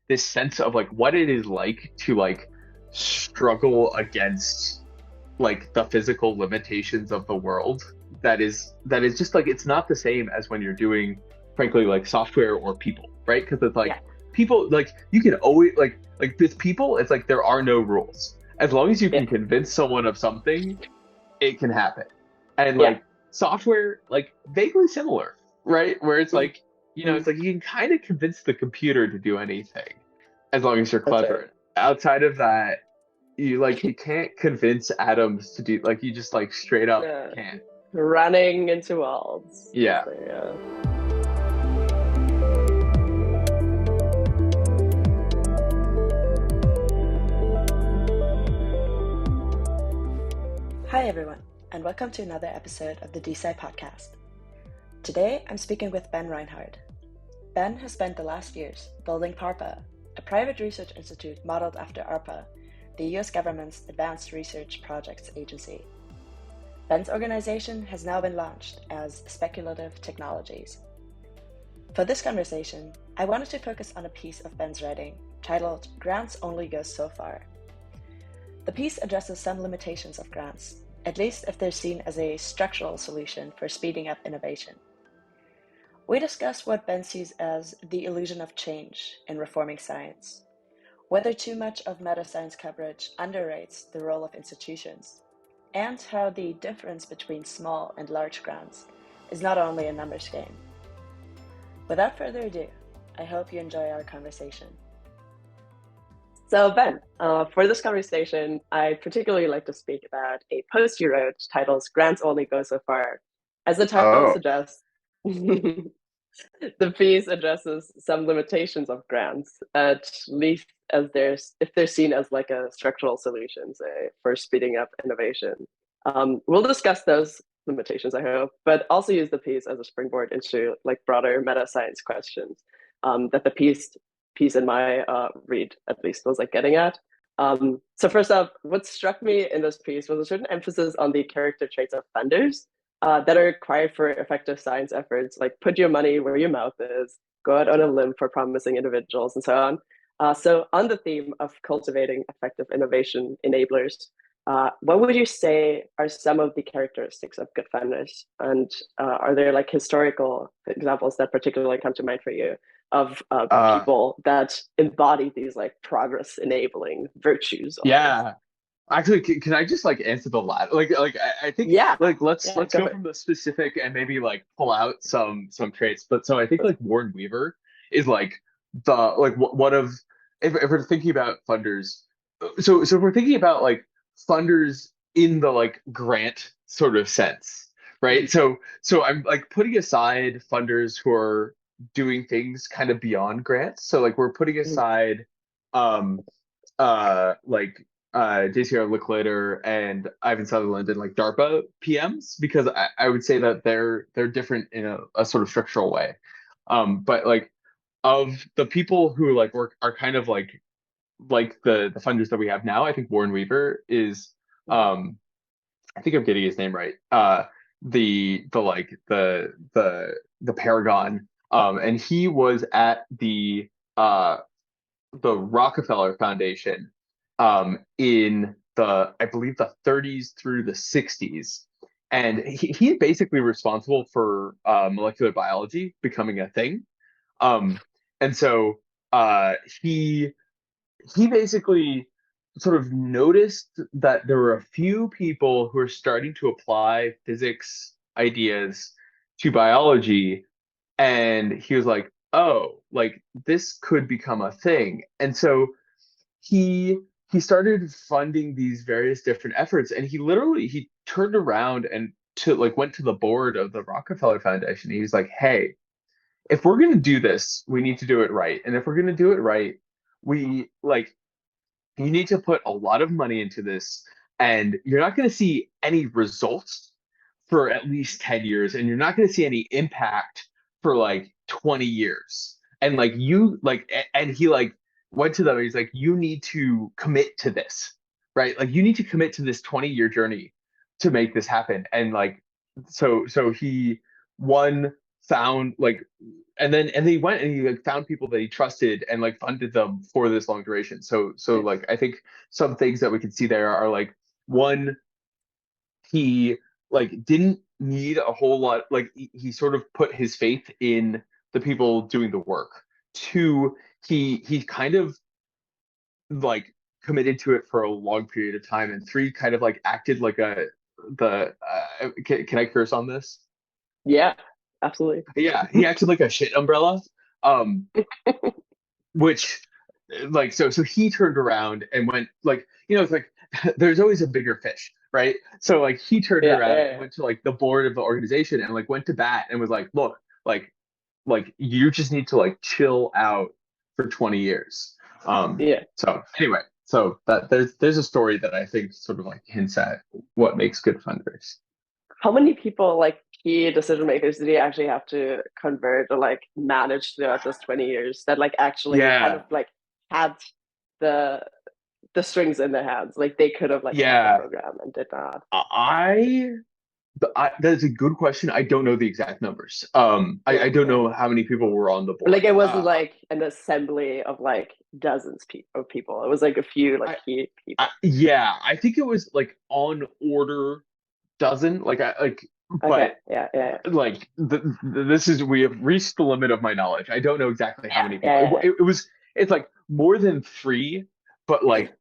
this sense of like what it is like to like struggle against like the physical limitations of the world that is just like it's not the same as when you're doing frankly like software or people, right? Because it's Yeah, like people like you can always like with people it's like there are no rules as long as you yeah, can convince someone of something, it can happen. And yeah. like software, like vaguely similar, right? Where it's Mhm. like, it's like you can kind of convince the computer to do anything as long as you're That's right. clever. Outside of that, you can't convince atoms to do like you just like straight up Yeah. can't. Running into walls. Yeah. So, yeah. Hi, everyone, and welcome to another episode of the DeSci Podcast. Today, I'm speaking with Ben Reinhardt. Ben has spent the last years building PARPA, a private research institute modeled after ARPA, the US government's Advanced Research Projects Agency. Ben's organization has now been launched as Speculative Technologies. For this conversation, I wanted to focus on a piece of Ben's writing titled Grants Only Go So Far. The piece addresses some limitations of grants, at least if they're seen as a structural solution for speeding up innovation. We discuss what Ben sees as the illusion of change in reforming science, whether too much of meta-science coverage underrates the role of institutions, and how the difference between small and large grants is not only a numbers game. Without further ado, I hope you enjoy our conversation. So Ben, for this conversation, I particularly like to speak about a post you wrote titled Grants Only Go So Far. As the title Oh. suggests, the piece addresses some limitations of grants, at least as if they're seen as like a structural solution, say, for speeding up innovation. We'll discuss those limitations, I hope, but also use the piece as a springboard into like broader meta science questions that the piece in my read at least was like getting at. So first off, what struck me in this piece was a certain emphasis on the character traits of funders that are required for effective science efforts, like put your money where your mouth is, go out on a limb for promising individuals, and so on. So on the theme of cultivating effective innovation enablers, what would you say are some of the characteristics of good funders? And are there like historical examples that particularly come to mind for you of Uh people that embody these like progress enabling virtues almost? yeah. Actually, can I just like answer the latter? I think Yeah, like let's yeah, let's go go for it. from the specific and maybe like pull out some traits. But so I think like Warren Weaver is like the like one of if we're thinking about funders. So if we're thinking about like funders in the like grant sort of sense, right? So I'm like putting aside funders who are doing things kind of beyond grants. So like we're putting aside um like JCR Licklider and Ivan Sutherland and like DARPA PMs because I would say that they're different in a sort of structural way. But like of the people who like work are kind of like the funders that we have now, I think Warren Weaver is um I think I'm getting his name right. The like the Paragon. And he was at the Rockefeller Foundation in the, I believe, the 30s through the 60s. And he's basically responsible for molecular biology becoming a thing. Um, and so uh, he he basically sort of noticed that there were a few people who were starting to apply physics ideas to biology, and he was like, oh, like this could become a thing. And so he he started funding these various different efforts, and he turned around and to like went to the board of the Rockefeller Foundation. He was like, hey, if we're going to do this, we need to do it right. And if we're going to do it right, we like you need to put a lot of money into this, and you're not going to see any results for at least 10 years, and you're not going to see any impact for like 20 years. And like you like and he like went to them, he's like, you need to commit to this, right? Like you need to commit to this 20-year journey to make this happen. And like so he one found like and he went and he like found people that he trusted and like funded them for this long duration. So Nice. like I think some things that we can see there are like one, he like didn't need a whole lot, like he sort of put his faith in the people doing the work. Two, he kind of like committed to it for a long period of time. And three, kind of like acted like a the can I curse on this? Yeah, absolutely. Yeah, he acted like a shit umbrella. Um, which like so he turned around and went like, it's like there's always a bigger fish, right? So like he turned Yeah, around yeah, and yeah. went to like the board of the organization and like went to bat and was like, look, like you just need to like chill out for 20 years. Yeah. So anyway, so that there's a story that I think sort of like hints at what makes good funders. How many people, like key decision makers, did he actually have to convert or like manage throughout those 20 years that like actually kind of Yeah, like had the the strings in their hands? Like they could have like kept the yeah. program and did not. I that's a good question. I don't know the exact numbers. Yeah, I don't yeah. know how many people were on the Like board. it wasn't like an assembly of like dozens of people. It was like a few like I, key people. yeah, I think it was like on order dozen. Like Okay. but Yeah, yeah, like this is we have reached the limit of my knowledge. I don't know exactly how yeah, many people. yeah, yeah. It's like more than three, but like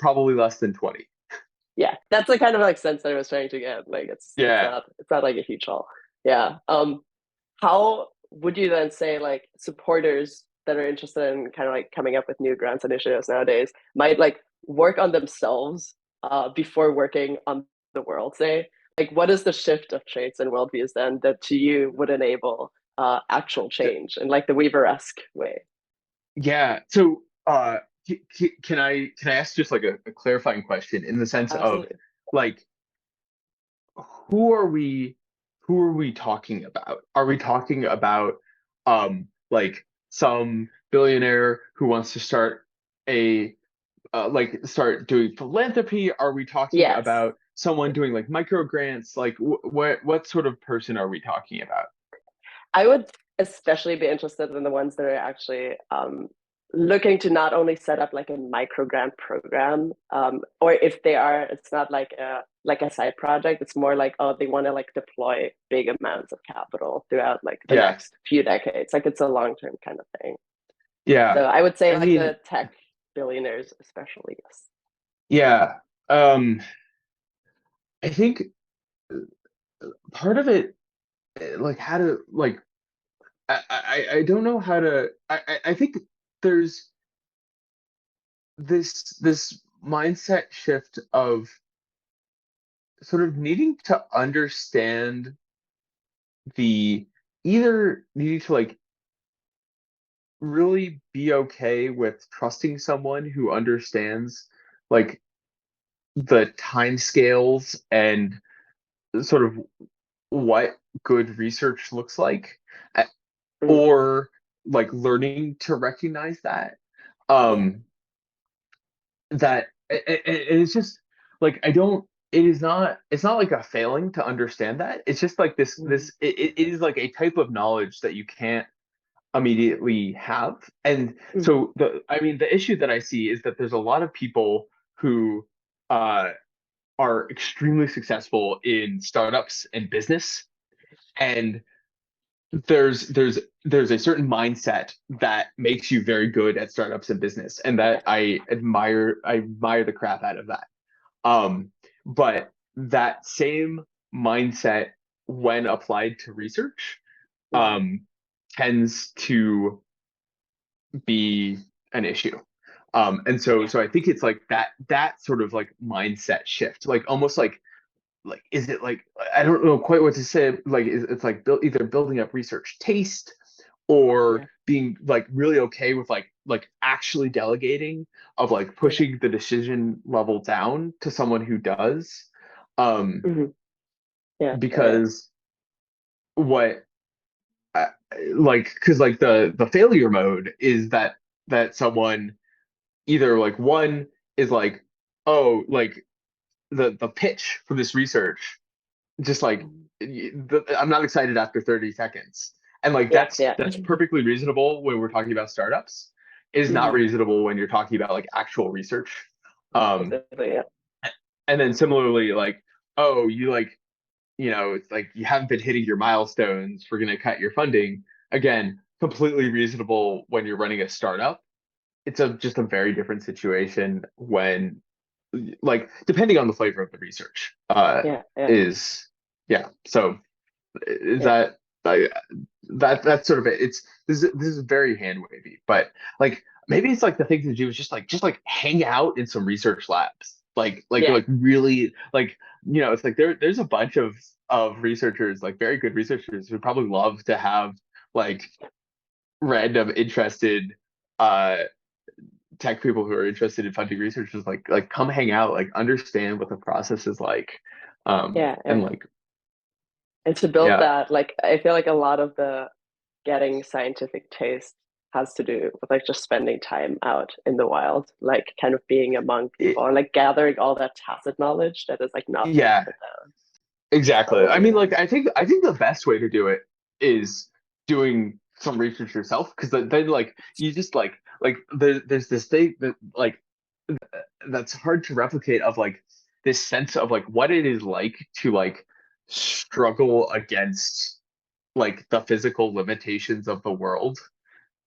probably less than 20. Yeah, that's the kind of like sense that I was trying to get. Like Yeah. it's not like a huge haul. Yeah. How would you then say like supporters that are interested in kind of like coming up with new grants initiatives nowadays might like work on themselves before working on the world? Say, like what is the shift of traits and worldviews then that to you would enable actual change in like the Weaver-esque way? Yeah. So, can I ask just like a clarifying question in the sense of Absolutely. like who are we who are we talking about? Are we talking about like some billionaire who wants to start a like start doing philanthropy? Are we talking Yes. about someone doing like micro grants? Like what sort of person are we talking about? I would especially be interested in the ones that are actually looking to not only set up like a micro grant program, or if they are, it's not like a side project. It's more like oh, they want to like deploy big amounts of capital throughout like the Yeah. next few decades. Like it's a long term kind of thing. Yeah. So I would say I like mean, the tech billionaires, especially. Yes. yeah. Um, I think part of it, like how to like I don't know how to I think there's this mindset shift of sort of needing to understand the either needing to like really be okay with trusting someone who understands like the time scales and sort of what good research looks like, uh, Mhm. or like learning to recognize that. Yeah. Um, that it's just like I don't. It is not. It's not like a failing to understand that. It's just like this. Mhm. It is like a type of knowledge that you can't immediately have. And Mhm. so I mean, the issue that I see is that there's a lot of people who uh, are extremely successful in startups and business, and there's a certain mindset that makes you very good at startups and business, and that I admire the crap out of that. But that same mindset, when applied to research, Mhm. um, tends to be an issue. And so Yeah. so I think it's like that sort of like mindset shift, like almost like is it like I don't know quite what to say. Like it's like either building up research taste or Yeah. being like really okay with like actually delegating, of like Yeah. pushing the decision level down to someone who does. Um, Mhm. Yeah. Yeah. Yeah. because what uh, like because like the failure mode is that someone either like one is like, oh, like the pitch for this research just like Mhm. I'm not excited after 30 seconds. And like Yeah, that's yeah, that's perfectly reasonable when we're talking about startups. It is not hmm reasonable when you're talking about like actual research. Um, exactly. Yeah, and then similarly, like, oh, you like, it's like you haven't been hitting your milestones, we're gonna cut your funding. Again, completely reasonable when you're running a startup. It's just a very different situation when like depending on the flavor of the research yeah, yeah, is yeah. So is yeah, that that's sort of it. This is very hand wavy, but like maybe it's like the thing to do is just like hang out in some research labs. yeah, Like really like it's like there's a bunch of researchers, like very good researchers who probably love to have like random interested uh tech people who are interested in funding researchers like come hang out, like understand what the process is like. yeah, And yeah. like And to build yeah. that, like I feel like a lot of the getting scientific taste has to do with like just spending time out in the wild, like kind of being among It, people and like gathering all that tacit knowledge that is like not being yeah, put down. exactly. I Totally. mean, like, I think the best way to do it is doing some research yourself, because then like you just like there's this thing that like that's hard to replicate of like this sense of like what it is like to like struggle against like the physical limitations of the world.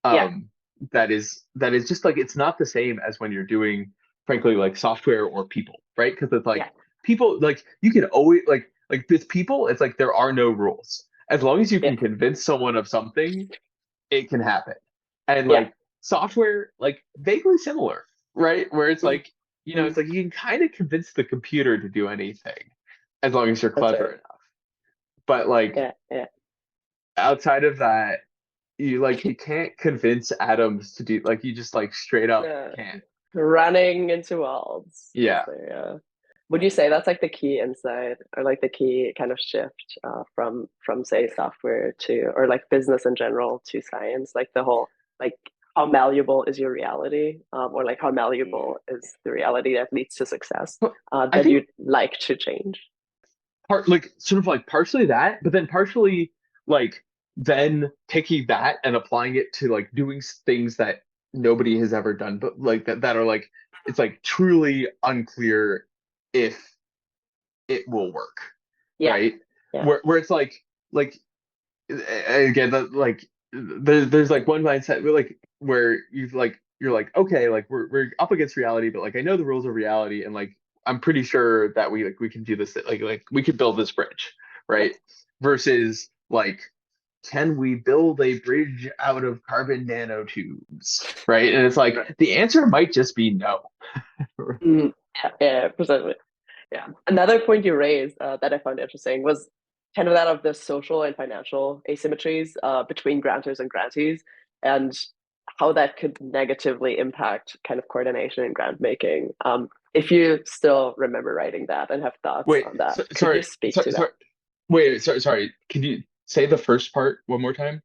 Yeah, um that is just like it's not the same as when you're doing frankly like software or people, right? Because it's yeah, like people like you can always like with people it's like there are no rules. As long as you yeah, can convince someone of something, it can happen. And yeah. like software, like vaguely similar, right? Where it's like Mm-hmm. it's like you can kind of convince the computer to do anything as long as you're That's clever right. enough. But like Yeah, yeah. outside of that, you can't convince atoms to do like you just like straight up Yeah. can't. Running into walls. Yeah. Yeah. Would you say that's like the key insight or like the key kind of shift from say software to or like business in general to science, like the whole like how malleable is your reality, or like how malleable is the reality that leads to success, But I that think you'd like to change? like sort of like partially that, but then partially like then taking that and applying it to like doing things that nobody has ever done, but like that are like it's like truly unclear if it will work, Yeah, right? yeah, Where it's like again that like there's like one mindset where like where you're like okay like we're up against reality, but like I know the rules of reality, and like I'm pretty sure that we can do this, like we could build this bridge, yeah, right? Versus like can we build a bridge out of carbon nanotubes, right? And it's right. like the answer might just be no. Yeah, yeah, precisely. Yeah. Another point you raised, that I found interesting was kind of that of the social and financial asymmetries, between grantors and grantees, and how that could negatively impact kind of coordination and grant making. If you still remember writing that and have thoughts Wait, on that, could you sorry, speak to that? sorry. Wait, sorry. Can you say the first part one more time?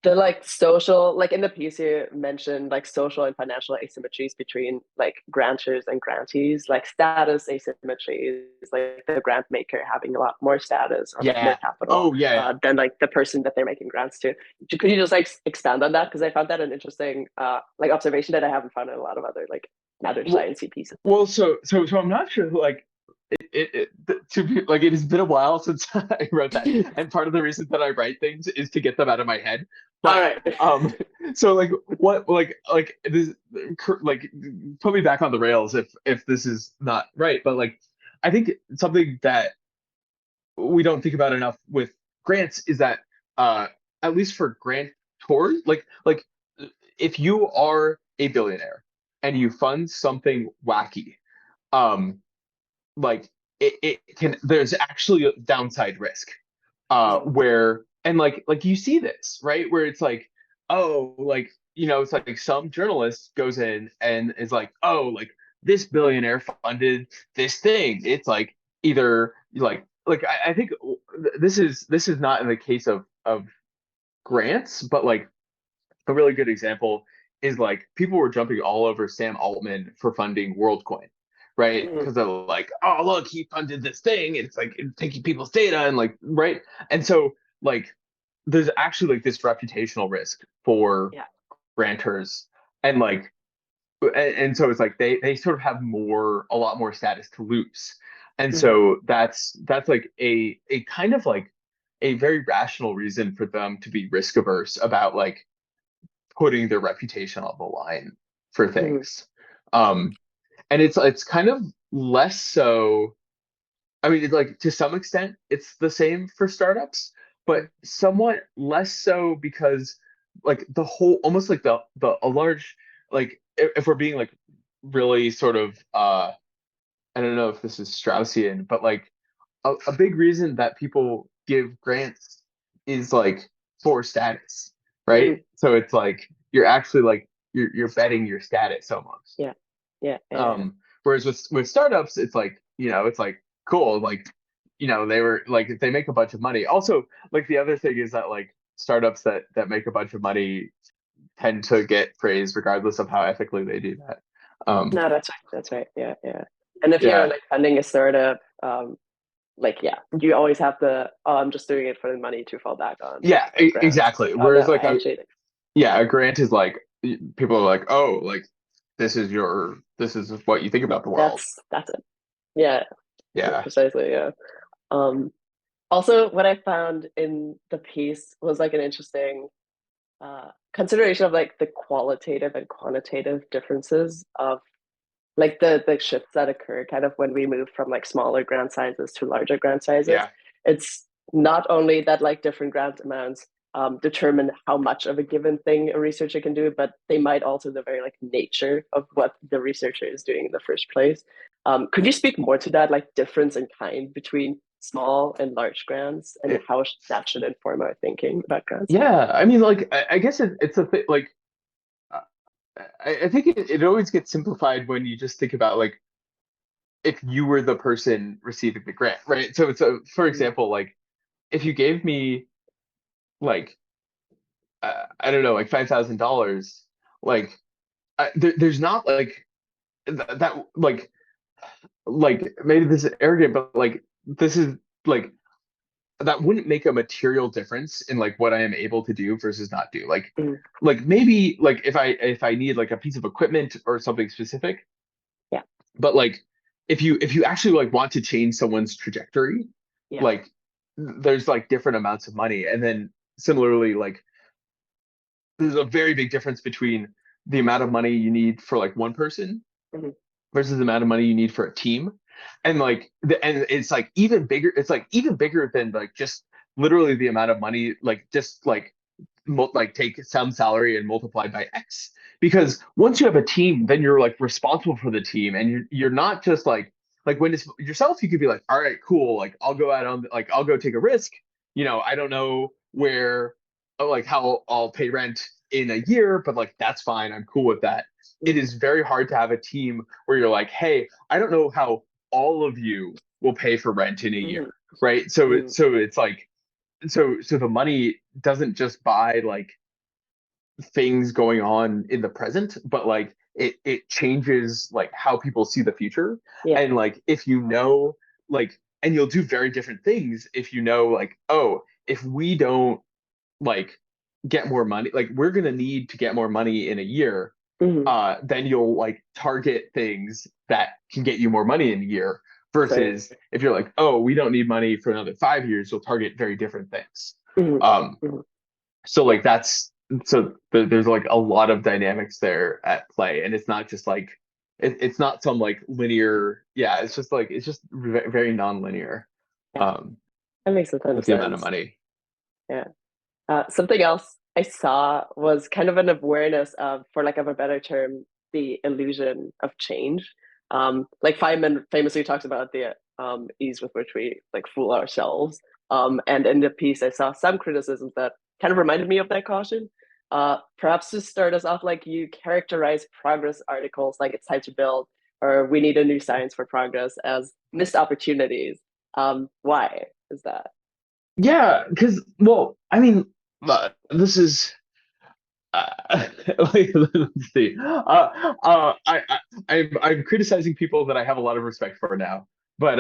The like social, like in the piece you mentioned like social and financial asymmetries between like grantors and grantees, like status asymmetries, like the grant maker having a lot more status or like more Yeah. capital, Oh, yeah. than like the person that they're making grants to. Could you just like expand on that? Because I found that an interesting like observation that I haven't found in a lot of other like matter Well, sciencey pieces. well, so I'm not sure. Like, to be like, it has been a while since I wrote that, and part of the reason that I write things is to get them out of my head. All But right. so like, what, like this, like, put me back on the rails if this is not right. But like, I think something that we don't think about enough with grants is that uh at least for grantors, like if you are a billionaire and you fund something wacky, um like it can there's actually a downside risk where and like you see this right where it's like oh like it's like some journalist goes in and is like oh like this billionaire funded this thing. It's like either I think this is not in the case of grants, but like a really good example is like people were jumping all over Sam Altman for funding WorldCoin, right? Mhm. Because they're like, oh look, he funded this thing. It's like it's taking people's data and like right. And so like there's actually like this reputational risk for Yeah. grantors, and like and so it's like they sort of have a lot more status to lose, and Hmm. so that's like a kind of like a very rational reason for them to be risk averse about like putting their reputation on the line for Hmm. things. um and it's kind of less so. I mean, it's like to some extent it's the same for startups, but somewhat less so because like the whole almost like the a large like if we're being like really sort of I don't know if this is Straussian, but like a big reason that people give grants is like for status, right? Hmm. So it's like you're actually like you're betting your status almost. Yeah. Yeah. Yeah. Whereas with startups, it's like, it's like cool, like, they were like if they make a bunch of money. Also, like the other thing is that like startups that make a bunch of money tend to get praised regardless of how ethically they do that. Um, No, that's right. That's right. Yeah. Yeah. And if you're yeah, like funding a startup, like yeah, you always have the oh, I'm just doing it for the money to fall back on yeah, like grants. exactly. Oh no, Whereas I like actually a grant is like people are like, oh, like this is what you think about the world. that's it. Yeah, Yeah, precisely. Yeah. Um, Also, what I found in the piece was like an interesting consideration of like the qualitative and quantitative differences of like the shifts that occur kind of when we move from like smaller grant sizes to larger grant sizes. yeah. It's not only that like different grant amounts determine how much of a given thing a researcher can do, but they might also the very like nature of what the researcher is doing in the first place. Could you speak more to that like difference in kind between small and large grants and how that should inform our thinking about grants? Yeah, I mean, like, I guess it's a thing. Like, uh, I think it always gets simplified when you just think about like if you were the person receiving the grant, right? So for Mm. example, like if you gave me like I don't know, like $5,000, like there's not like that like maybe this is arrogant, but like this is like that wouldn't make a material difference in like what I am able to do versus not do. Mm. Like maybe like if I need like a piece of equipment or something specific, Yeah, but like if you actually like want to change someone's trajectory, yeah. like there's like different amounts of money. And then similarly, like there's a very big difference between the amount of money you need for like one person Mhm. versus the amount of money you need for a team. And like and it's like even bigger, it's like even bigger than like just literally the amount of money, like just like take some salary and multiply by X. Because once you have a team, then you're like responsible for the team, and you're not just like when it's yourself, you could be like, all right, cool, like I'll go out on like I'll go take a risk. I don't know where like how I'll pay rent in a year, but like that's fine. I'm cool with that. It Mhm. is very hard to have a team where you're like, hey, I don't know how all of you will pay for rent in a year, Mhm. right? So Mhm. it's like so the money doesn't just buy like things going on in the present, but like it changes like how people see the future. Yeah. And like if like and you'll do very different things if like, oh, if we don't like get more money, like we're gonna need to get more money in a year, Mhm. then you'll like target things that can get you more money in a year Fair. versus if you're like, oh, we don't need money for another 5 years, you'll target very different things. Mhm. um Mhm. so like there's like a lot of dynamics there at play, and it's not just like it's not some like linear. Yeah, it's just very non-linear Yeah, um that makes a ton of with the amount of sense. money. Yeah. Something else I saw was kind of an awareness of, for lack of a better term, the illusion of change. Like Feynman famously talks about the ease with which we like fool ourselves. And in the piece, I saw some criticisms that kind of reminded me of that caution. Perhaps to start us off, like you characterize progress articles like it's time to build or we need a new science for progress as missed opportunities. Why is that? Yeah, because well, I mean, this is like, let's see. I'm criticizing people that I have a lot of respect for now, but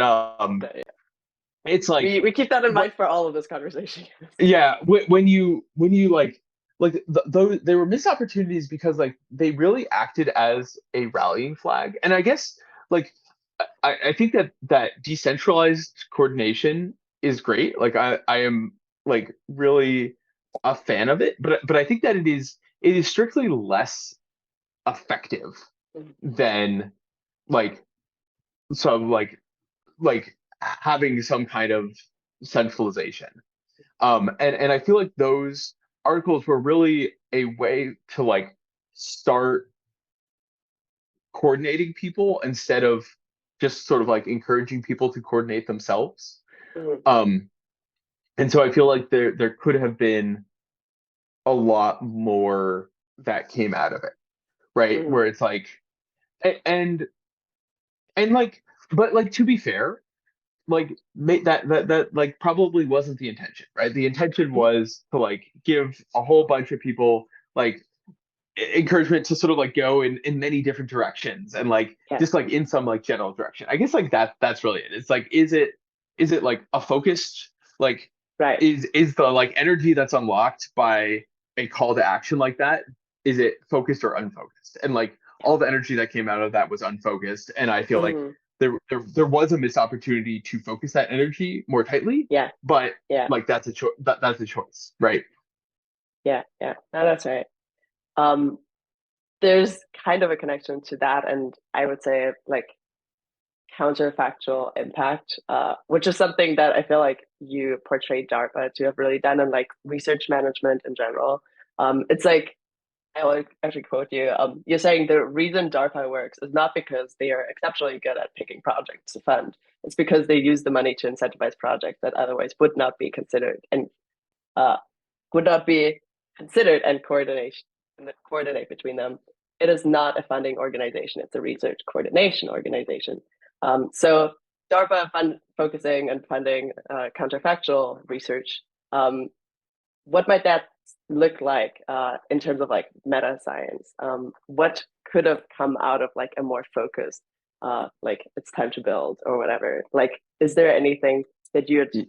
it's like We keep that in what mind for all of this conversation. yeah when you those they were missed opportunities because like they really acted as a rallying flag. And I guess like I think that decentralized coordination is great. Like I am like really a fan of it, but I think that it is strictly less effective than like some like having some kind of centralization. And I feel like those articles were really a way to like start coordinating people instead of just sort of like encouraging people to coordinate themselves. Mhm, Um, and so I feel like there could have been a lot more that came out of it, right? mhm, Where it's like and like but like to be fair, like that like probably wasn't the intention, right? The intention was to like give a whole bunch of people like encouragement to sort of like go in many different directions and like yeah, just like in some like general direction. I guess like that's really it. It's like is it like a focused like right. is the like energy that's unlocked by a call to action like that, is it focused or unfocused? And like all the energy that came out of that was unfocused, and I feel like Mhm, there was a missed opportunity to focus that energy more tightly, yeah, but yeah, like that's a choice that's a choice, right? yeah, yeah. No, that's right. Um, there's kind of a connection to that, and I would say like counterfactual impact, which is something that I feel like you portrayed DARPA to have really done in like research management in general. It's like I will actually quote you. You're saying the reason DARPA works is not because they are exceptionally good at picking projects to fund. It's because they use the money to incentivize projects that otherwise would not be considered and uh, would not be considered and coordinate between them. It is not a funding organization; it's a research coordination organization. So DARPA focusing and funding counterfactual research. What might that look like in terms of like meta science? What could have come out of like a more focused, like it's time to build or whatever? Like, is there anything that you would think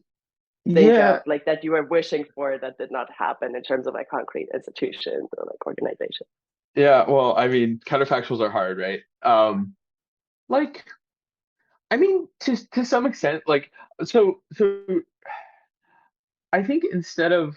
of Yeah, like that you were wishing for that did not happen in terms of like concrete institutions or like organizations? yeah. Well, I mean, counterfactuals are hard, right? Like, I mean, to some extent, like, so I think instead of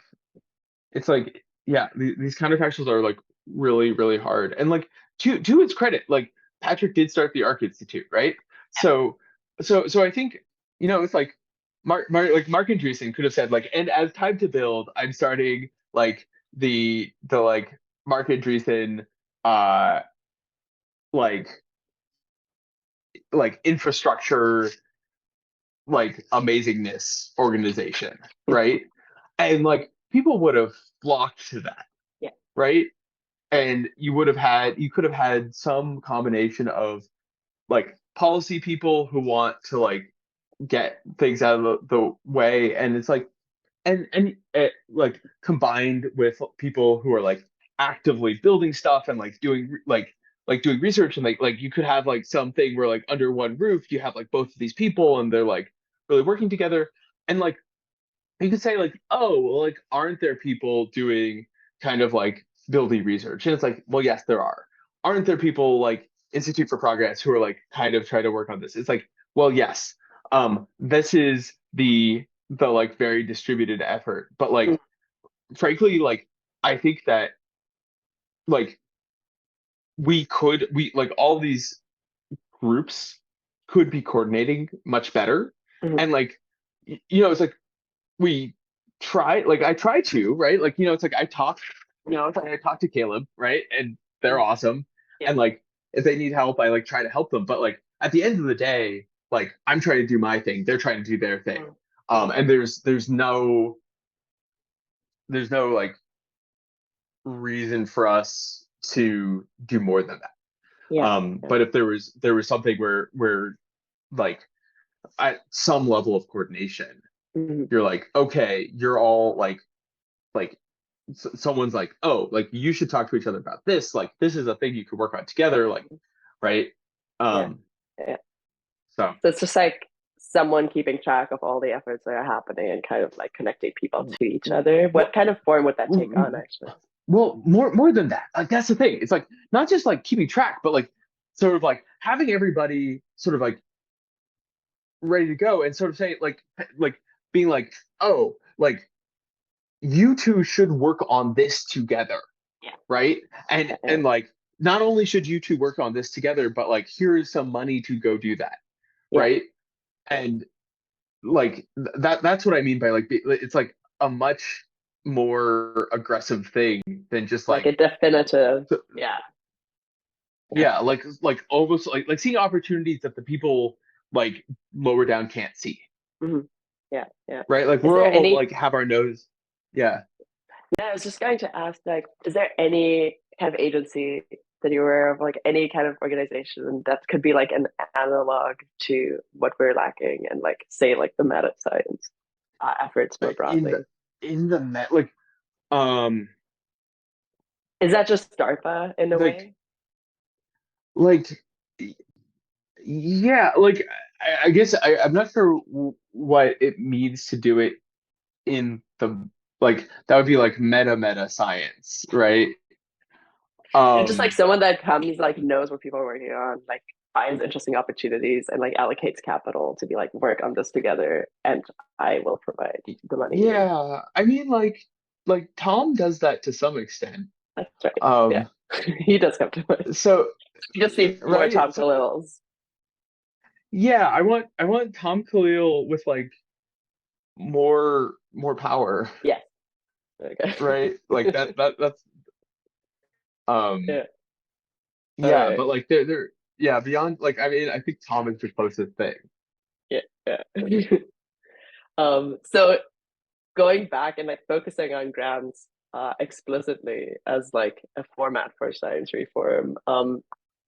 it's like, yeah, these counterfactuals are like really hard, and like to its credit, like Patrick did start the Arc Institute, right? So I think it's like Mark Andreessen could have said like, and as time to build, I'm starting like the like Mark Andreessen uh like infrastructure like amazingness organization, right? And like people would have flocked to that, Yeah. right? And you could have had some combination of like policy people who want to like get things out of the way, and it's like and it, like combined with people who are like actively building stuff and like doing doing research, and like you could have like something where like under one roof you have like both of these people and they're like really working together. And like you could say like, oh well, like aren't there people doing kind of like building research? And it's like, well, yes there are. Aren't there people like Institute for Progress who are like kind of trying to work on this? It's like, well, yes. This is the like very distributed effort, but like frankly, like I think that like we like all these groups could be coordinating much better. Mhm. And like it's like we try, like I try to, right? Like it's like I talk, it's like I talk to Caleb, right? And they're Mhm. awesome. Yeah. And like if they need help, I like try to help them. But like at the end of the day, like I'm trying to do my thing, they're trying to do their thing. Mhm. And there's no like reason for us to do more than that. Yeah. Yeah. But if there was something where like at some level of coordination, Mhm. you're like, okay, you're all like someone's like, oh, like you should talk to each other about this. Like this is a thing you could work on together. Like, right? Yeah. Um, Yeah. so So it's just like someone keeping track of all the efforts that are happening and kind of like connecting people to each other. Well, What kind of form would that take on, actually? well, more than that. Like that's the thing. It's like not just like keeping track, but like sort of like having everybody sort of like ready to go and sort of say like being like, oh, like you two should work on this together, Yeah. right? And like not only should you two work on this together, but like here is some money to go do that, Yeah. right? And like that's what I mean by like it's like a much more aggressive thing than just Like a definitive, yeah. yeah, like almost like seeing opportunities that the people like lower down can't see, Hmm. Yeah, yeah. right? Like Is we're there all any, like have our nose, yeah. yeah, I was just going to ask, like, is there any kind of agency that you're aware of, like any kind of organization that could be like an analog to what we're lacking and like say like the meta science efforts more in broadly? the in the met um Is that just DARPA in a like way? like yeah, like I guess I'm not sure what it means to do it in the like that would be like meta science, right? And just like Um someone that comes, like knows what people are working on, like finds interesting opportunities and like allocates capital to be like work on this together, and I will provide the money you need. yeah, I mean like Tom does that to some extent. That's right. Yeah, Um he does come to mind. so You just need more right, Tom so Khalils. yeah, I want Tom Khalil with like more power, Yes. Okay. right? Like that's um Yeah. All yeah, right. but like they're yeah, beyond like I mean I think Tom is the closest thing. Yeah. Yeah. So going back and like focusing on grants explicitly as like a format for science reform.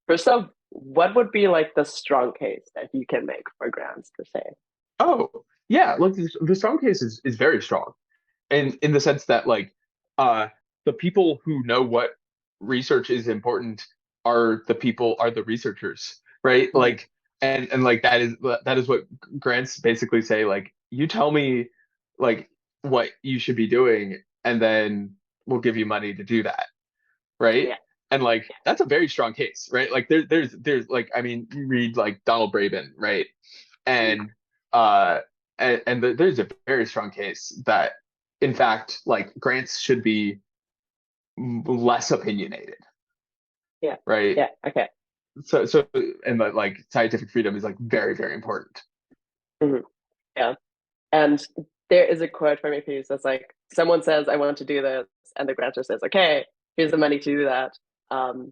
First off, what would be like the strong case that you can make for grants per se? Oh, yeah, look, the strong case is very strong. And in the sense that like uh the people who know what research is important are the researchers, right? Mhm. Like and like that is what grants basically say, like you tell me like what you should be doing and then we'll give you money to do that, right? Yeah. And like that's a very strong case, right? Like there's like I mean you read like Donald Braben, right? Mhm. And there's a very strong case that in fact like grants should be less opinionated, Yeah. right? Yeah. Okay. So and like scientific freedom is like very important. Mhm. Yeah. And there is a quote from a piece that's like, someone says, I want to do this, and the grantor says, okay, here's the money to do that. Um,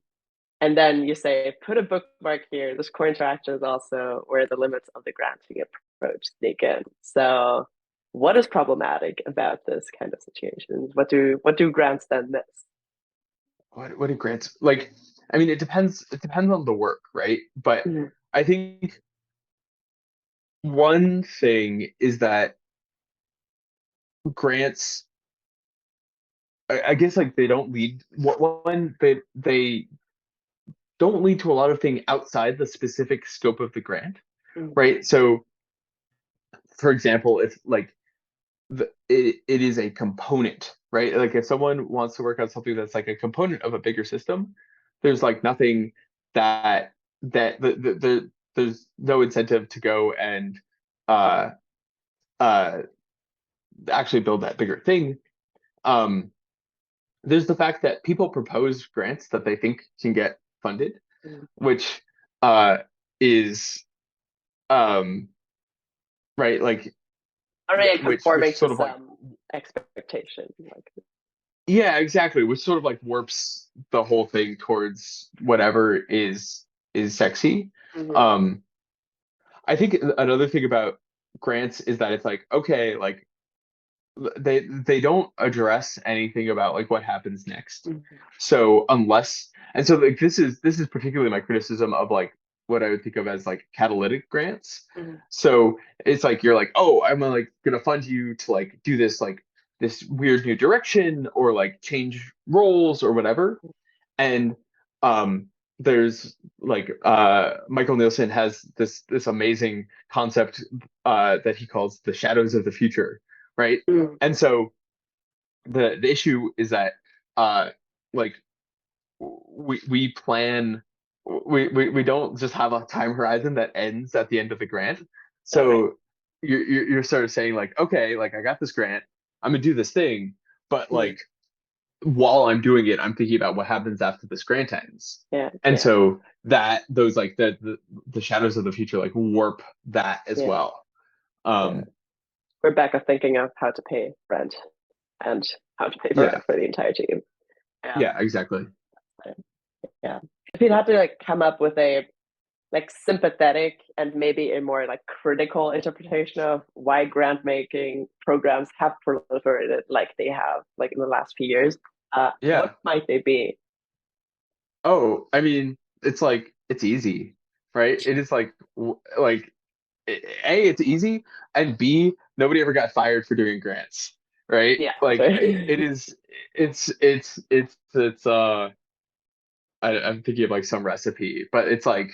and then you say, put a bookmark here. This core interaction is also where the limits of the granting approach sneak in. So what is problematic about this kind of situation? What do grants then miss? What do grants like? I mean, it depends on the work, right? But Mhm. I think one thing is that grants, I guess like they don't lead one they don't lead to a lot of things outside the specific scope of the grant, Mhm. right? So, for example, if like it is a component, right? Like if someone wants to work on something that's like a component of a bigger system, there's like nothing that there's no incentive to go and uh uh actually build that bigger thing. Um, there's the fact that people propose grants that they think can get funded, Mhm. which uh is um right like Already which conforming to sort of like some expectation. Like, yeah, exactly, which sort of like warps the whole thing towards whatever is sexy. mhm. um I think another thing about grants is that it's like okay, like they don't address anything about like what happens next. Mhm. So unless and so like this is particularly my criticism of like what I would think of as like catalytic grants. Mhm. So it's like you're like, oh, I'm like gonna fund you to like do this like this weird new direction or like change roles or whatever. And there's like Michael Nielsen has this amazing concept that he calls the shadows of the future, right? Mm. And so the issue is that uh like we plan we don't just have a time horizon that ends at the end of the grant. All right. So you're sort of saying like, okay, like I got this grant, I'm gonna do this thing, but Mm. like while I'm doing it, I'm thinking about what happens after this grant ends. Yeah. And Yeah. so that those like the shadows of the future like warp that as Yeah. well. Yeah. Um We're back of thinking of how to pay rent and how to pay for yeah, it for the entire team. Yeah. yeah, exactly. Yeah. If you'd have to like come up with a like sympathetic and maybe a more like critical interpretation of why grant making programs have proliferated like they have like in the last few years, Yeah. what might they be? Oh, I mean, it's like it's easy, right? It is like like A, it's easy, and B, nobody ever got fired for doing grants, right? Yeah. Like it Sorry. is, it's I'm thinking of like some recipe, but it's like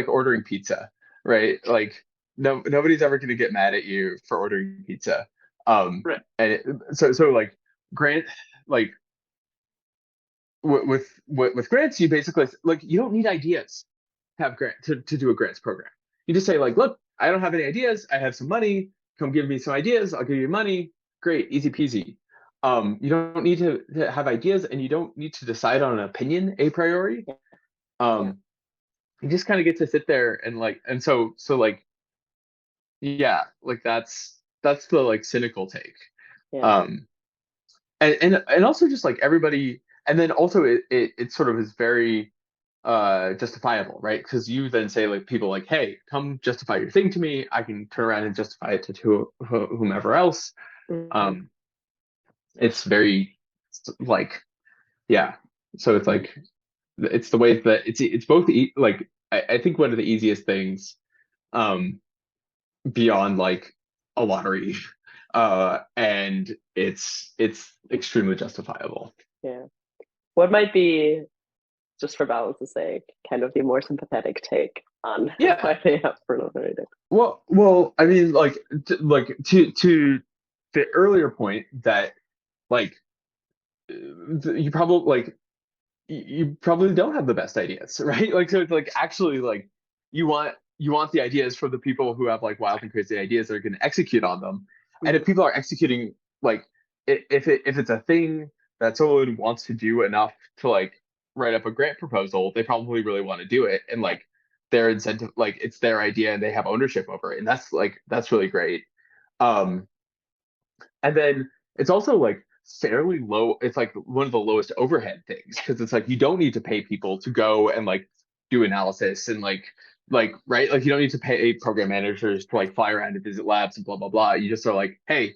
ordering pizza, right? Like nobody's ever gonna get mad at you for ordering pizza. Right. And so like grant like with grants, you basically like you don't need ideas to have grant to do a grants program. You just say like, look, I don't have any ideas. I have some money. Come give me some ideas. I'll give you money. Great, easy peasy. You don't need to have ideas, and you don't need to decide on an opinion a priori. Yeah. Yeah. Um, you just kind of get to sit there and like, and so like, yeah, like that's the like cynical take. Yeah. Um, and also just like everybody, and then also it sort of is very justifiable, right? Because you then say like people like, hey, come justify your thing to me. I can turn around and justify it to whomever else. Mm-hmm. Um, it's very like yeah. So it's like it's the way that it's both like I think one of the easiest things um beyond like a lottery and it's extremely justifiable. Yeah. What might be, just for balance's sake, kind of the more sympathetic take on Yeah. why they have proliferated? Well, I mean, like, to the earlier point that, like, you probably you probably don't have the best ideas, right? Like, so it's like actually like you want the ideas for the people who have like wild and crazy ideas that are going to execute on them, and if Mm. people are executing like if it's a thing that someone wants to do enough to like write up a grant proposal, they probably really want to do it, and Yeah. like their incentive, like it's their idea and they have ownership over it, and that's really great. Um, and then it's also like fairly low. It's like one of the lowest overhead things because it's like you don't need to pay people to go and like do analysis and like right, like you don't need to pay program managers to like fly around and visit labs and blah blah blah. You just are like, hey,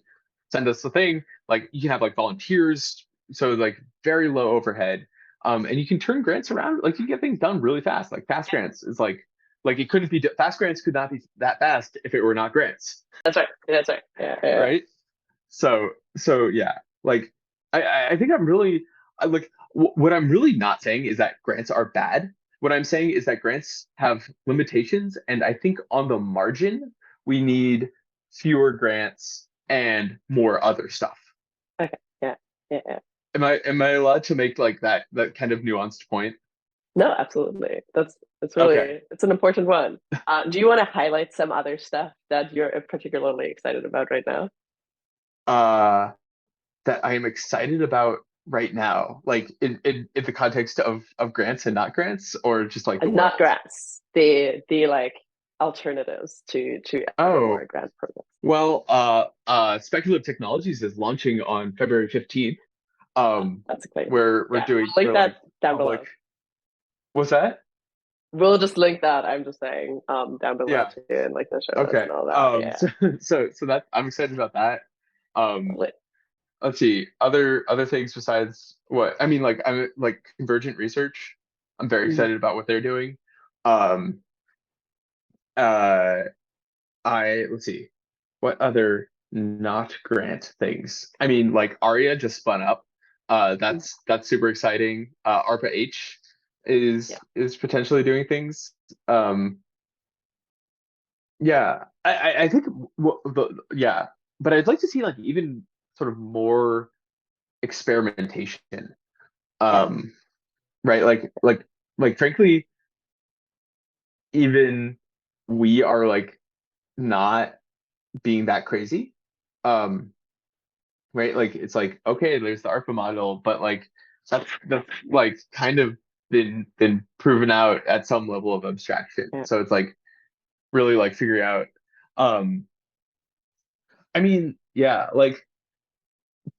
send us the thing. Like you can have like volunteers, so like very low overhead. And you can turn grants around. Like you can get things done really fast. Like fast grants is like it couldn't be fast grants could not be that fast if it were not grants, That's right. That's right. Yeah. Yeah. right? So yeah, like I think I'm really like what I'm really not saying is that grants are bad. What I'm saying is that grants have limitations, and I think on the margin we need fewer grants and more other stuff. Okay. Yeah. Yeah. Yeah. Am I allowed to make like that kind of nuanced point? No, absolutely. That's Okay. really, it's an important one. Do you want to highlight some other stuff that you're particularly excited about right now? Uh that I am excited about right now, like in the context of grants and not grants, or just like the And not world. grants, the like alternatives to ever more Oh, grant programs. well, Speculative Technologies is launching on February 15th. That's exciting. We're Yeah, doing we'll link we're like that down public. below. What's that? We'll just link that. I'm just saying, down below Yeah. too, and like the show notes Okay. and all that. Yeah. So that I'm excited about that. Um, Lovely. let's see other things besides what I mean. Like I'm like Convergent Research. I'm very Mhm. excited about what they're doing. Um, uh, I let's see what other not grant things. I mean, like Aria just spun up. That's super exciting. ARPA H Yeah. is potentially doing things. Um, yeah, I think yeah, but I'd like to see like even sort of more experimentation. Yeah. Um, right, like frankly, even we are like not being that crazy. Um, right, like it's like okay, there's the ARPA model, but like that's like kind of been proven out at some level of abstraction. Yeah. So it's like really like figure out. Um, I mean, yeah, like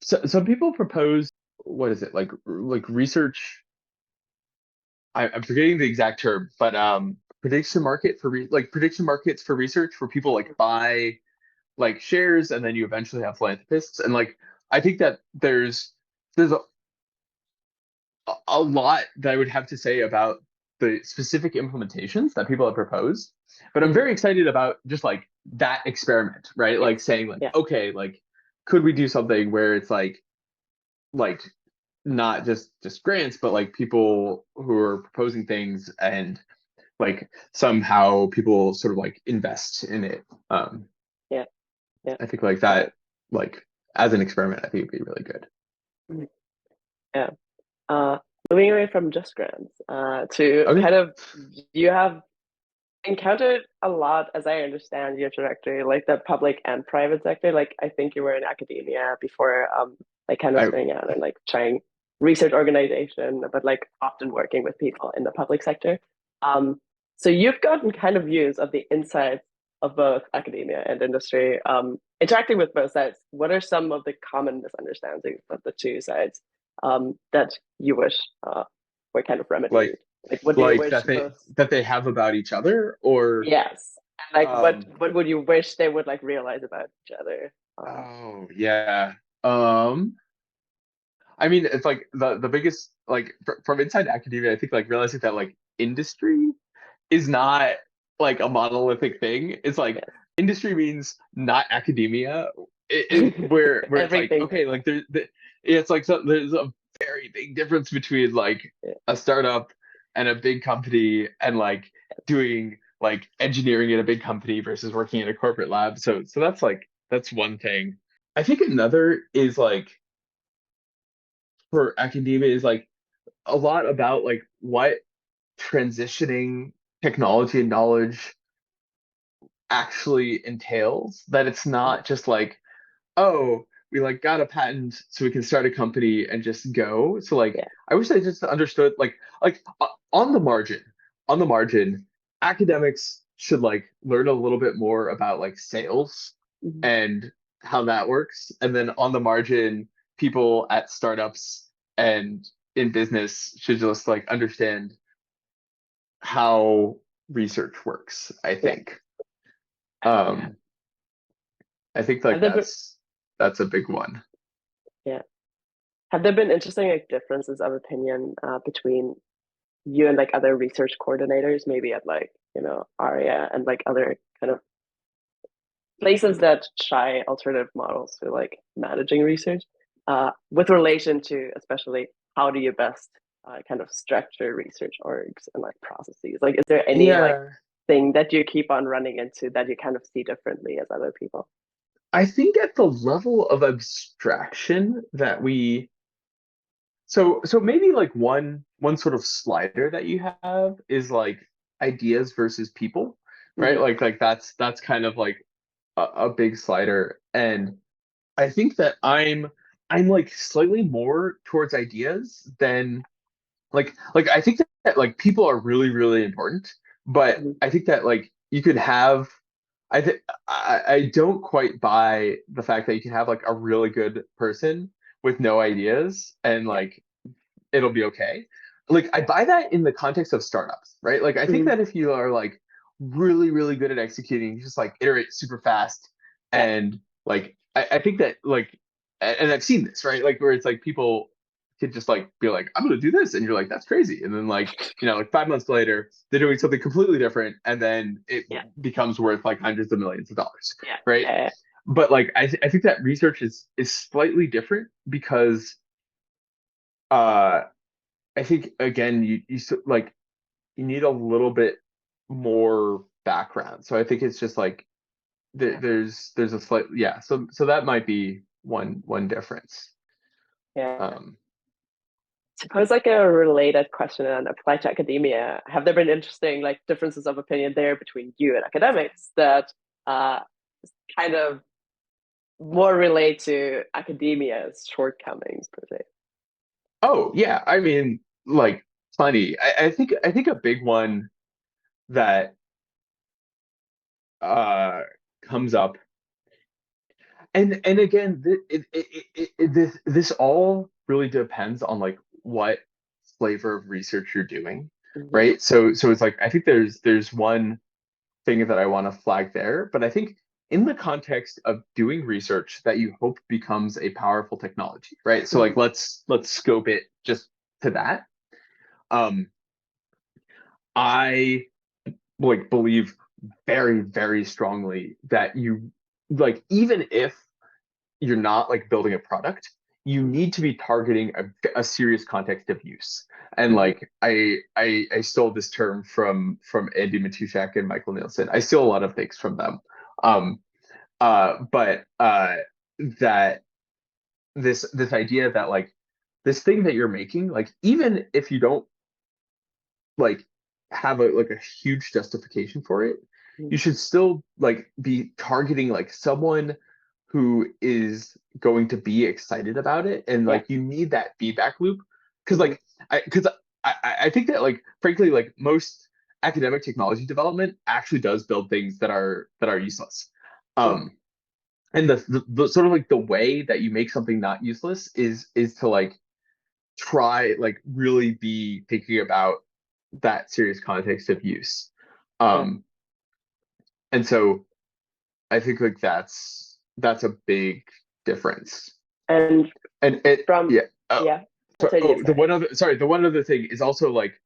some people propose what is it like research. I'm forgetting the exact term, but prediction markets for research where people like buy like shares and then you eventually have philanthropists and like I think that there's a lot that I would have to say about the specific implementations that people have proposed, but I'm Mhm. very excited about just like that experiment, right? Like Yes. saying like, Yeah. okay, like could we do something where it's like not just grants, but like people who are proposing things and like somehow people sort of like invest in it. Um, Yeah. Yeah. I think like that, like as an experiment, I think it'd be really good. Mhm. Yeah. Uh, Moving away from just grants, to Okay. kind of you have encountered a lot, as I understand your trajectory, like the public and private sector. Like I think you were in academia before, like kind of I spinning out and like trying research organization, but like often working with people in the public sector. Um, so you've gotten kind of views of the insides of both academia and industry, interacting with both sides. What are some of the common misunderstandings of the two sides, that you wish were kind of remedied? like Like, what do you like wish both? that they have about each other or Yes. And like um what would you wish they would like realize about each other? oh yeah. Um I mean it's like the biggest like from inside academia, I think like realizing that like industry is not like a monolithic thing. It's like Yes. industry means not academia. Where it's like Everything. okay, like it's like there's a very big difference between like Yeah. a startup and a big company and like doing like engineering in a big company versus working in a corporate lab. So that's like that's one thing. I think another is like for academia is like a lot about like what transitioning technology and knowledge actually entails, that it's Mhm. not just like oh we like got a patent so we can start a company and just go. So like Yeah. I wish I just understood on the margin, on the margin academics should like learn a little bit more about like sales Mhm. and how that works, and then on the margin people at startups and in business should just like understand how research works, I Yeah. think. And Um, I think have like there been, that's a big one. yeah. Have there been interesting like differences of opinion between you and like other research coordinators, maybe at like, ARIA and like other kind of places that try alternative models for like managing research, with relation to especially how do you best kind of structure research orgs and like processes? Like, is there any like Yeah, thing that you keep on running into that you kind of see differently as other people? I think at the level of abstraction that we so maybe like one sort of slider that you have is like ideas versus people, right? Hmm. Like that's kind of like a big slider. And I think that I'm like slightly more towards ideas than like I think that like people are really really important, but Hmm. I think that like you could have I think I don't quite buy the fact that you can have like a really good person with no ideas and Yeah. like it'll be okay. Like I buy that in the context of startups, right? Like I think Hmm. that if you are like really really good at executing, you just like iterate super fast Yeah. and like I think that like and I've seen this, right? Like where it's like people could just like be like, I'm gonna do this, and you're like, that's crazy. And then like, like 5 months later, they're doing something completely different, and then it Yeah. becomes worth like hundreds of millions of dollars, Yeah. right? Yeah. But like I think that research is slightly different because uh I think again, like you need a little bit more background. So I think it's just like there's a slight, yeah. So that might be one difference. Yeah. Um, Suppose like a related question and apply to academia. Have there been interesting like differences of opinion there between you and academics that uh, kind of more relate to academia's shortcomings per se? oh yeah, I mean, like plenty. I think a big one that uh comes up, and again, this all really depends on like what flavor of research you're doing, Mm-hmm. right? So it's like I think there's one thing that I want to flag there, but I think in the context of doing research that you hope becomes a powerful technology, right? So Mm-hmm. like let's scope it just to that. Um, I like believe very, very strongly that you like even if you're not like building a product, you need to be targeting a serious context of use. And Mm-hmm. like I stole this term from Andy Matuszak and Michael Nielsen. I steal a lot of things from them. Um, but that this idea that like this thing that you're making, like even if you don't like have a huge justification for it, you should still like be targeting like someone who is going to be excited about it, and Yeah. like you need that feedback loop because Mm-hmm. like I think that like frankly like most academic technology development actually does build things that are useless. Mm-hmm. um and the sort of like the way that you make something not useless is to like try like really be thinking about that serious context of use. Yeah. um and so I think like that's a big difference. And And it from yeah. Oh, yeah, so, continue. oh, the Sorry. one other sorry, the one other thing is also like,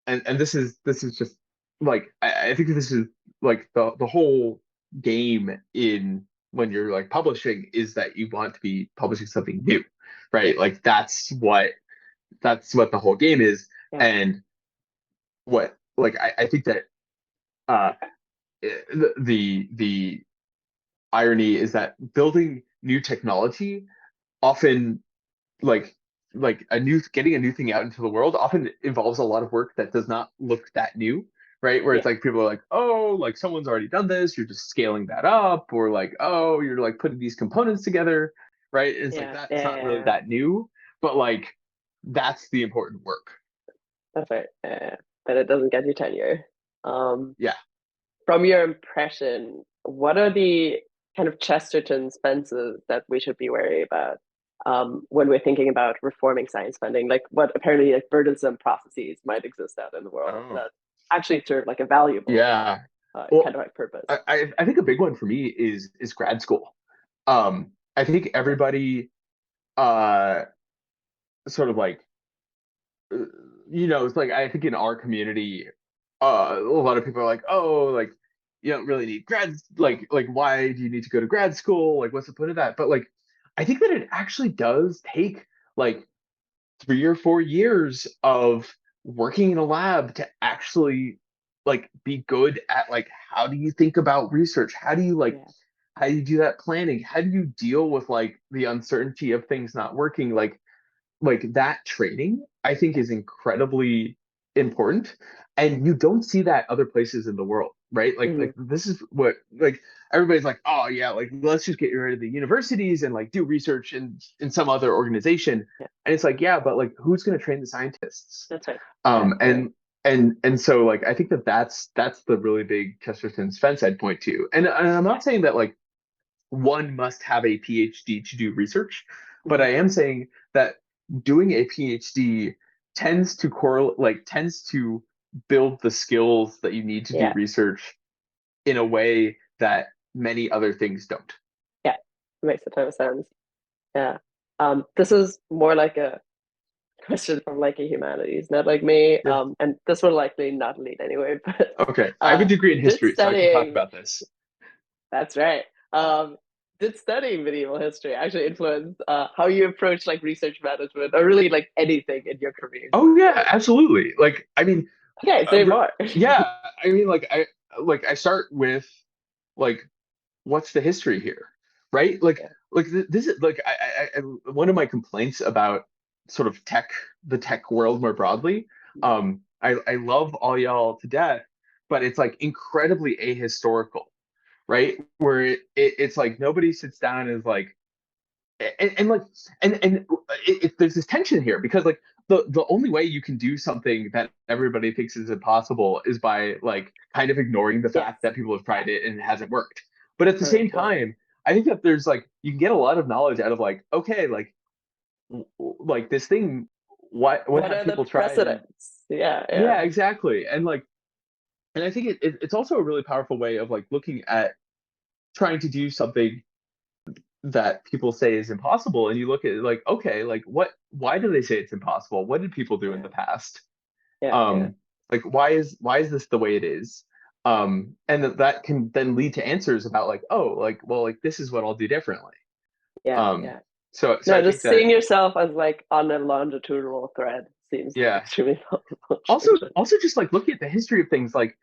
and this is just like I think this is like the whole game in when you're like publishing is that you want to be publishing something new, right? Like that's what the whole game is. Yeah. And what like I think that uh the irony is that building new technology often like a new getting a new thing out into the world often involves a lot of work that does not look that new, right? Where it's Yeah. like people are like, oh, like someone's already done this, you're just scaling that up, or like, oh, you're like putting these components together, right? And it's like Yeah. that's not really Yeah. that new, but like that's the important work. That's right. But it doesn't get you tenure. Um, Yeah. from your impression, what are the kind of Chesterton's fences that we should be wary about when we're thinking about reforming science funding? Like what apparently like burdensome processes might exist out in the world Oh. that actually serve like a valuable Yeah. kind Well, of like purpose. I think a big one for me is grad school. I think Okay. everybody uh sort of like uh, it's like I think in our community, a lot of people are like, oh, like you don't really need like why do you need to go to grad school? Like what's the point of that? But like I think that it actually does take like 3 or 4 years of working in a lab to actually like be good at like how do you think about research? Yeah. How do you do that planning? How do you deal with like the uncertainty of things not working? Like that training I think Yeah. is incredibly important, and you don't see that other places in the world, right? Like Mhm. this is what like everybody's like, oh yeah, like let's just get rid of the universities and like do research in some other organization. Yeah. And it's like, yeah, but like who's going to train the scientists? That's right. Yeah. um Yeah. and and so like I think that's the really big Chesterton's fence I'd point to. And I'm Yeah. not saying that like one must have a PhD to do research, but Mhm. I am saying that doing a PhD tends to build the skills that you need to do Yeah. research in a way that many other things don't. Yeah. It makes a ton of sense. Yeah. This is more like a question from like a humanities, not like me. Yeah. And this will likely not lead anywhere, but Okay. I have a degree in did history, so I can talk studying, about this. that's right. did studying medieval history actually influence how you approach like research management or really like anything in your career Oh going yeah, forward? absolutely. Like, I mean, Okay, uh, say more. yeah, I mean, I start with like, what's the history here, right? Yeah. This is like one of my complaints about sort of the tech world more broadly. I love all y'all to death, but it's like incredibly ahistorical, right? Where it's like nobody sits down and is like, and like and there's this tension here because like the only way you can do something that everybody thinks is impossible is by like kind of ignoring the Yes, fact that people have tried it and it hasn't worked. But at the for same sure. time, I think that there's like you can get a lot of knowledge out of like, okay, like this thing, what What have are the people tried? And precedents? Yeah, yeah, yeah, exactly. And I think it's also a really powerful way of like looking at trying to do something that people say is impossible, and you look at it like, okay, like why do they say it's impossible? What did people do in yeah, the past? yeah, yeah, um like why is this the way it is? And that can then lead to answers about like, oh, like, well, like this is what I'll do differently. yeah, um yeah. so No, I think just that, seeing yourself as like on a longitudinal thread seems yeah, extremely helpful. also just like looking at the history of things, like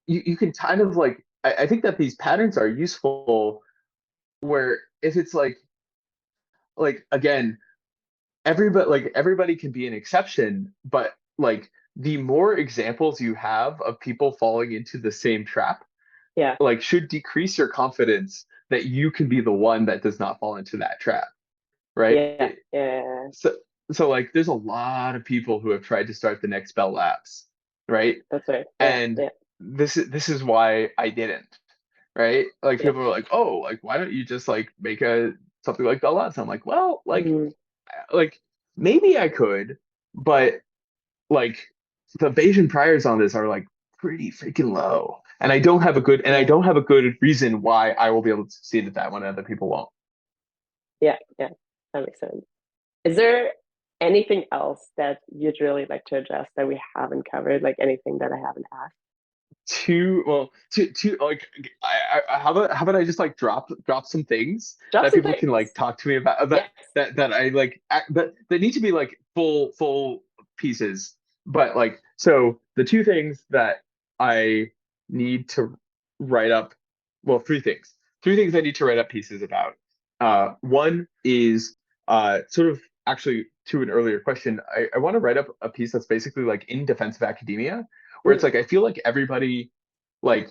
you can kind of like, I think that these patterns are useful where if it's like again, everybody can be an exception, but like the more examples you have of people falling into the same trap, Yeah, like should decrease your confidence that you can be the one that does not fall into that trap, right? yeah, yeah. So like there's a lot of people who have tried to start the next Bell Labs, right? That's right. Yeah, And yeah, this is why I didn't, right? Like yeah. people are like, oh, like why don't you just like make a something like Bell Labs? I'm like, well, Mm, like maybe I could, but like the Bayesian priors on this are like pretty freaking low. And I yeah, don't have a good reason why I will be able to succeed at that when other people won't. yeah, yeah. That makes sense. Is there anything else that you'd really like to address that we haven't covered? Like anything that I haven't asked? Like how about I just like drop some things Drop that some people can like things. talk to me about Yes. that I like that need to be like full pieces. But like, so the two things that I need to write up, well, three things I need to write up pieces about. One is sort of actually to an earlier question. I want to write up a piece that's basically like in defense of academia, where it's Mm, like I feel like everybody, like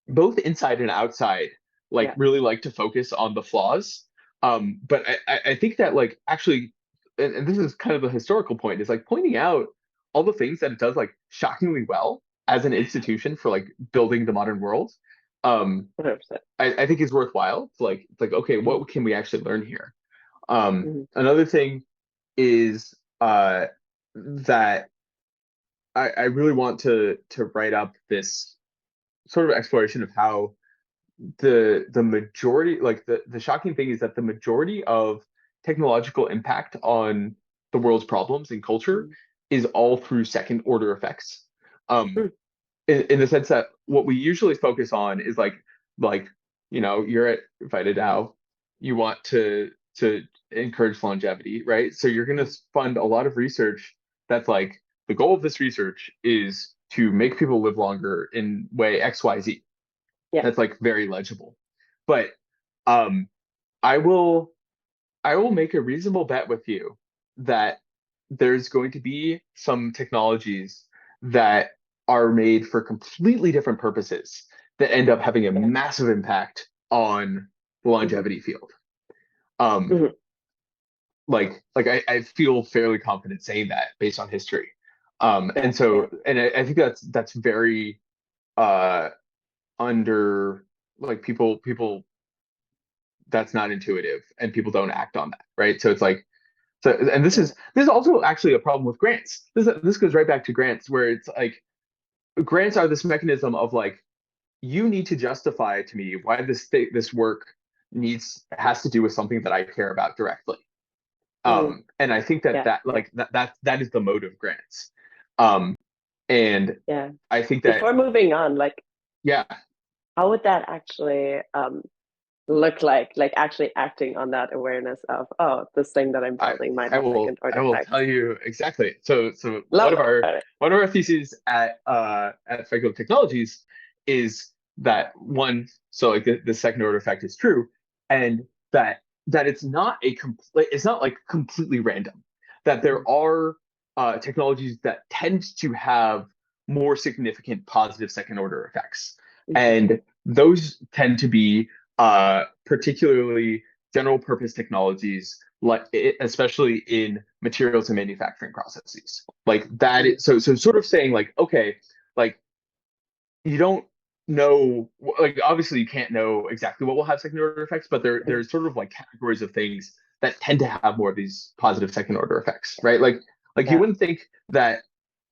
both inside and outside, like yeah. really like to focus on the flaws. But I think that like actually, and this is kind of a historical point, is like pointing out all the things that it does like shockingly well as an institution for like building the modern world. Um, 100%. I think is worthwhile. It's like, okay, Mm, what can we actually learn here? mm, Another thing is that I really want to write up this sort of exploration of how the majority, like the shocking thing is that the majority of technological impact on the world's problems and culture mm, is all through second order effects. Um, mm. in the sense that what we usually focus on is like you're at Vita Dow, you want to encourage longevity, right? So you're going to fund a lot of research that's like the goal of this research is to make people live longer in way XYZ. Yeah. That's like very legible. But um I will I will make a reasonable bet with you that there's going to be some technologies that are made for completely different purposes that end up having a Yeah. massive impact on the Hmm. longevity field. Um, Hmm. I feel fairly confident saying that based on history. Yeah. And Yeah. so, and I think that's very uh, under like people that's not intuitive and people don't act on that, right? So it's like, so, and Yeah. this is also actually a problem with grants. This goes right back to grants, where it's like grants are this mechanism of like, you need to justify to me why this work has to do with something that I care about directly. Mm, And I think yeah. Yeah. that is the mode of grants. Um, and Yeah. I think that, Before moving on, like, yeah, how would that actually look like actually acting on that awareness of, oh, this thing that I'm building might have second order I will effects. tell you exactly. So Love one of our theses at Speculative Technologies is that one, so like the second order effect is true, and that it's not like completely random. That there are technologies that tend to have more significant positive second order effects, and those tend to be particularly general purpose technologies, like especially in materials and manufacturing processes. Like that is so sort of saying like, okay, like you don't know, like obviously you can't know exactly what will have second order effects, but there's sort of like categories of things that tend to have more of these positive second order effects, right? Like you wouldn't think that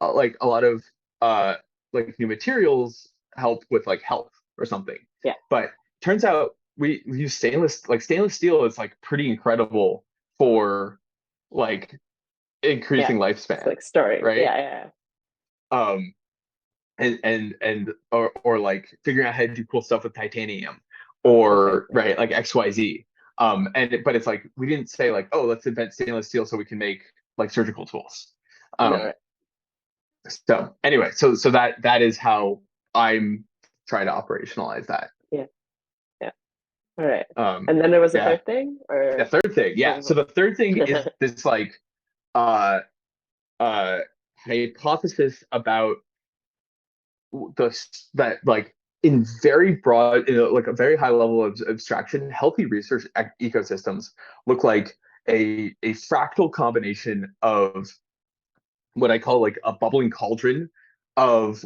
like a lot of uh like new materials help with like health or something, Yeah. but turns out we use stainless steel is like pretty incredible for like increasing It's lifespan, like storing. right? Um, and or like figuring out how to do cool stuff with titanium Okay. or right like XYZ. But it's like we didn't say like, oh, let's invent stainless steel so we can make like surgical tools. No. So anyway, so that is how I'm trying to operationalize that. Yeah. All right. Um, And then there was a yeah. third thing, or The third thing, yeah. So the third thing is this like uh hypothesis about that like in very broad, like a very high level of abstraction, healthy research ecosystems look like a fractal combination of what I call like a bubbling cauldron of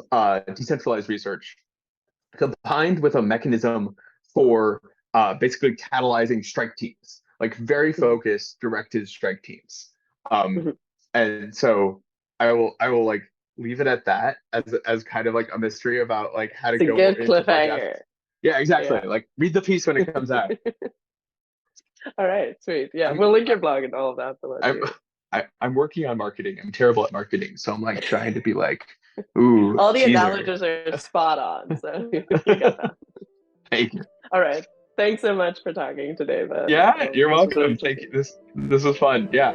decentralized research combined with a mechanism for basically catalyzing strike teams, like very focused, directed strike teams. And so I will like leave it at that as kind of like a mystery about like how to it's a go good into more depth. cliffhanger. Yeah, exactly. Like read the piece when it comes out. All right, sweet. Yeah, we'll link your blog and all of that below too. I'm working on marketing. I'm terrible at marketing, so I'm like trying to be like, ooh, all the teaser. analogies are spot on. So you got that. Thank you. All right. Thanks so much for talking today, Ben. Yeah, you're welcome. Thank you. This was fun. Yeah.